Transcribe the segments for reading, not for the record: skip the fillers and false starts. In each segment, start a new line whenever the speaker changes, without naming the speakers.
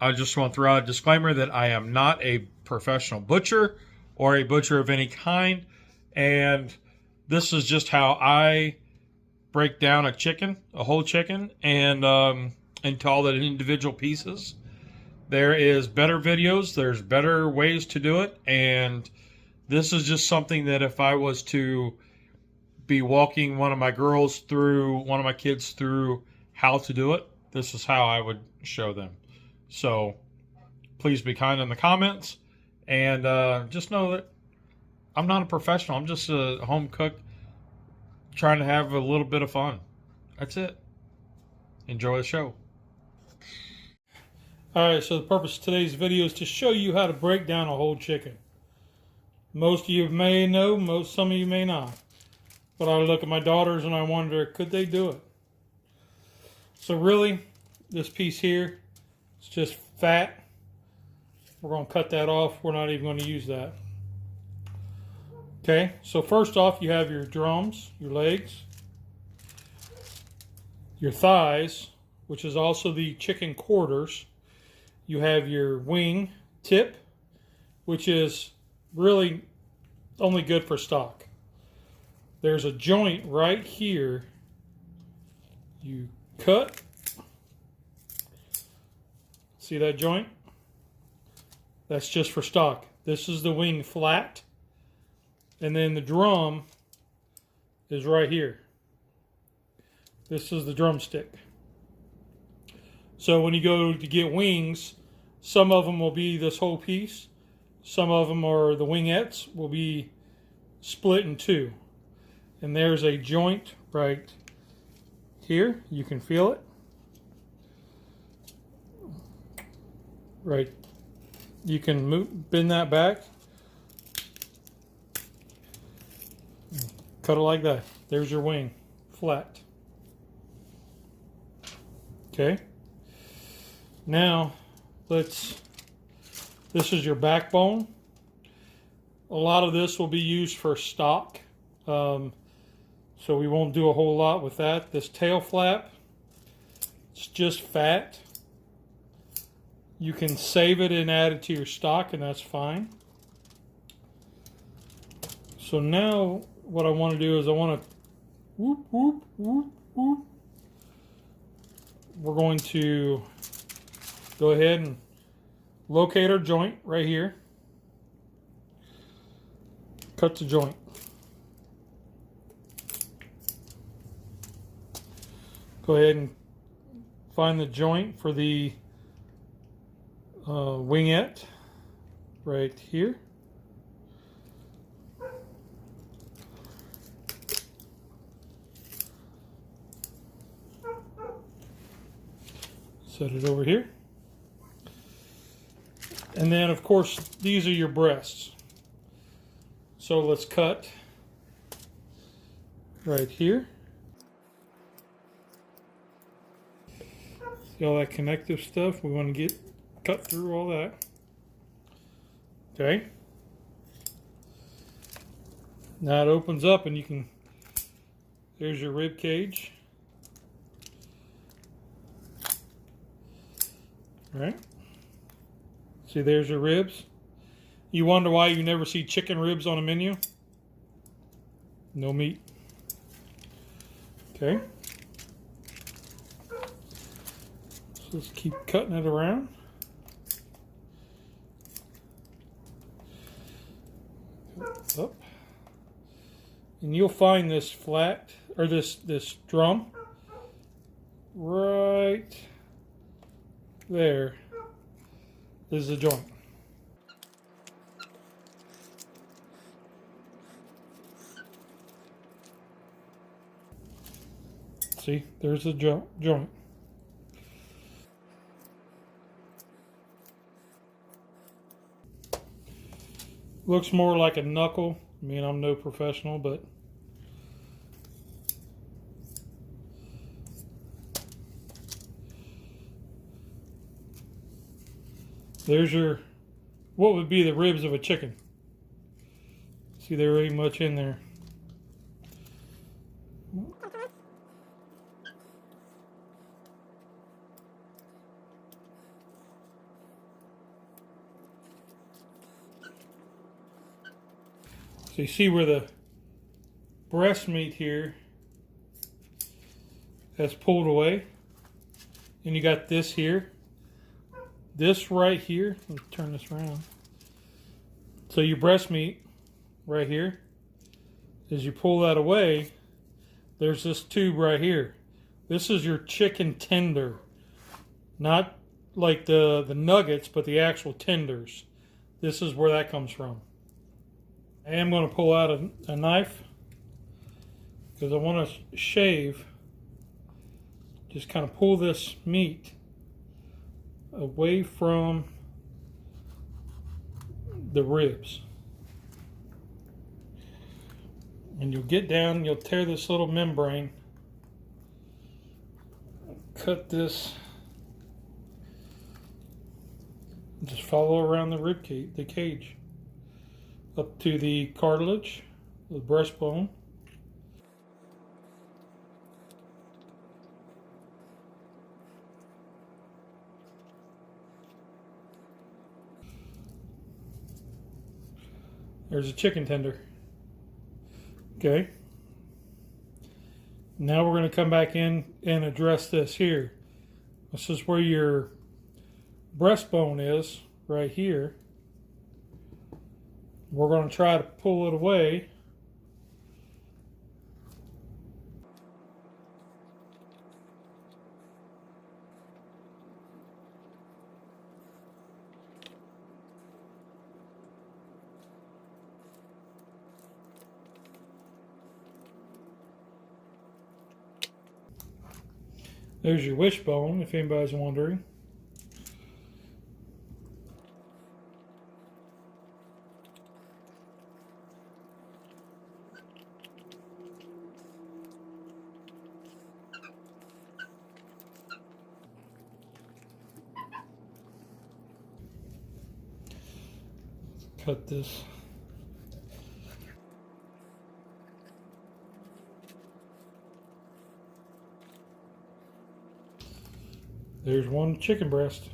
I just want to throw out a disclaimer that I am not a professional butcher or a butcher of any kind, and this is just how I break down a chicken, a whole chicken, and into all the individual pieces. There is better videos, there's better ways to do it, and this is just something that if I was to be walking one of my kids through how to do it, this is how I would show them. So please be kind in the comments, and just know that I'm not a professional. I'm just a home cook trying to have a little bit of fun. That's it. Enjoy the show. Alright, so the purpose of today's video is to show you how to break down a whole chicken. Most of you may know, some of you may not. But I look at my daughters and I wonder, could they do it? So really, this piece here, it's just fat. We're going to cut that off. We're not even going to use that. Okay, so first off, you have your drums, your legs, your thighs, which is also the chicken quarters. You have your wing tip, which is really only good for stock. There's a joint right here. You cut. See that joint? That's just for stock. This is the wing flat. And then the drum is right here. This is the drumstick. So when you go to get wings, some of them will be this whole piece. Some of them, are the wingettes, will be split in two. And there's a joint right here. You can feel it. Right. You can bend that back. Cut it like that. There's your wing. Flat. Okay. Now, this is your backbone. A lot of this will be used for stock. So we won't do a whole lot with that. This tail flap, it's just fat. You can save it and add it to your stock, and that's fine. So now what I want to do is I want to whoop, whoop, whoop, whoop. We're going to go ahead and locate our joint right here. Cut the joint. Go ahead and find the joint for the wingette right here. Set it over here. And then, of course, these are your breasts. So let's cut right here. See all that connective stuff? We want to cut through all that. Okay. Now it opens up and you can, there's your rib cage. All right. See, there's your ribs. You wonder why you never see chicken ribs on a menu? No meat. Okay. So let's keep cutting it around. Up. And you'll find this flat, or this drum right there. This is the joint. See, there's the joint. Looks more like a knuckle. I mean, I'm no professional, but there's your, what would be the ribs of a chicken. See, there ain't much in there. So you see where the breast meat here has pulled away, and you got this here. This right here, let's turn this around. So your breast meat right here, as you pull that away, there's this tube right here. This is your chicken tender. Not like the nuggets, but the actual tenders. This is where that comes from. I am going to pull out a knife because I want to shave. Just kind of pull this meat away from the ribs. And you'll get down and you'll tear this little membrane. Cut this. Just follow around the rib cage, the cage, up to the cartilage, the breastbone. There's a chicken tender. Okay. Now we're going to come back in and address this here. This is where your breastbone is, right here. We're going to try to pull it away. There's your wishbone, if anybody's wondering. Cut this. There's one chicken breast.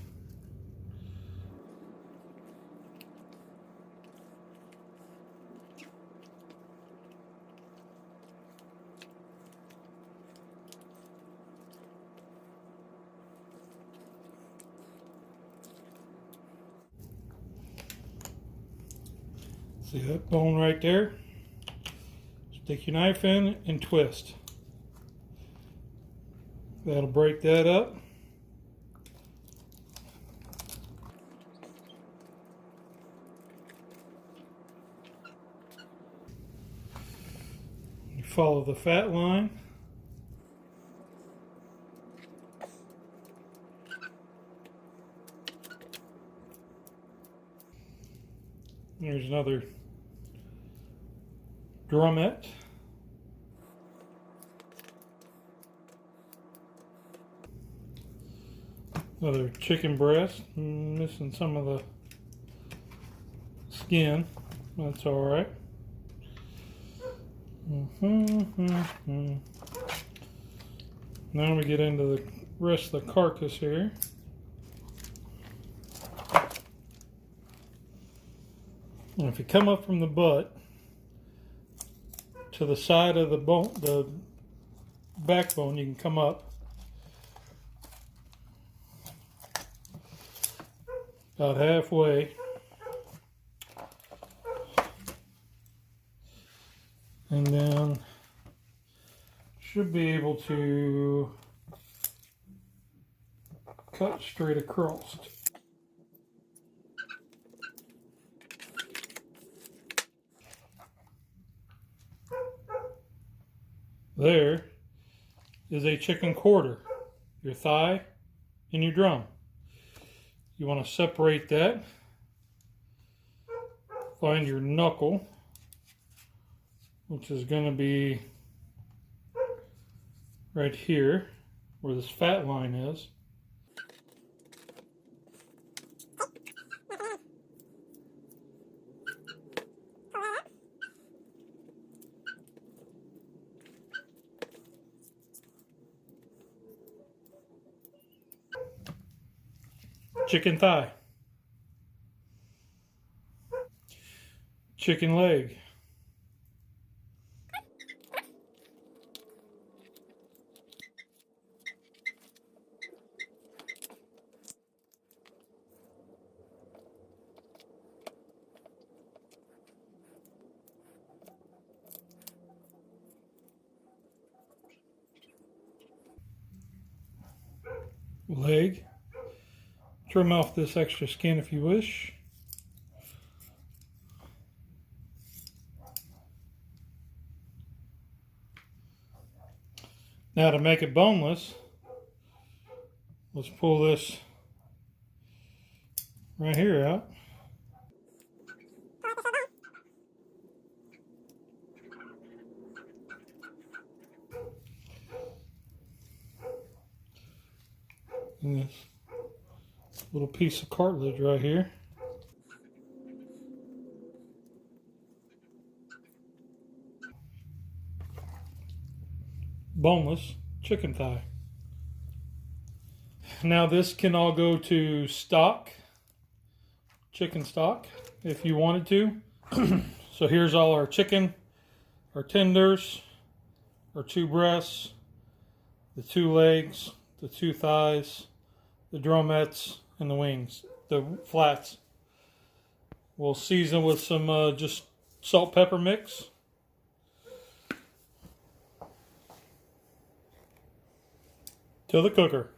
See that bone right there? Stick your knife in and twist. That'll break that up. You follow the fat line. There's another drumette. Another chicken breast. Missing some of the skin. That's all right. Now we get into the rest of the carcass here. And if you come up from the butt to the side of the bone, the backbone, you can come up about halfway. And then should be able to cut straight across. There is a chicken quarter, your thigh and your drum. You want to separate that. Find your knuckle, which is going to be right here where this fat line is. Chicken thigh, chicken leg,
leg. Trim off this extra skin if you wish. Now to make it boneless, let's pull this right here out. And this little piece of cartilage right here. Boneless chicken thigh. Now this can all go to stock, chicken stock, if you wanted to. So here's all our chicken, our tenders, our 2 breasts, the 2 legs, the 2 thighs, the drumettes, and the wings, the flats. We'll season with some just salt pepper mix. To the cooker.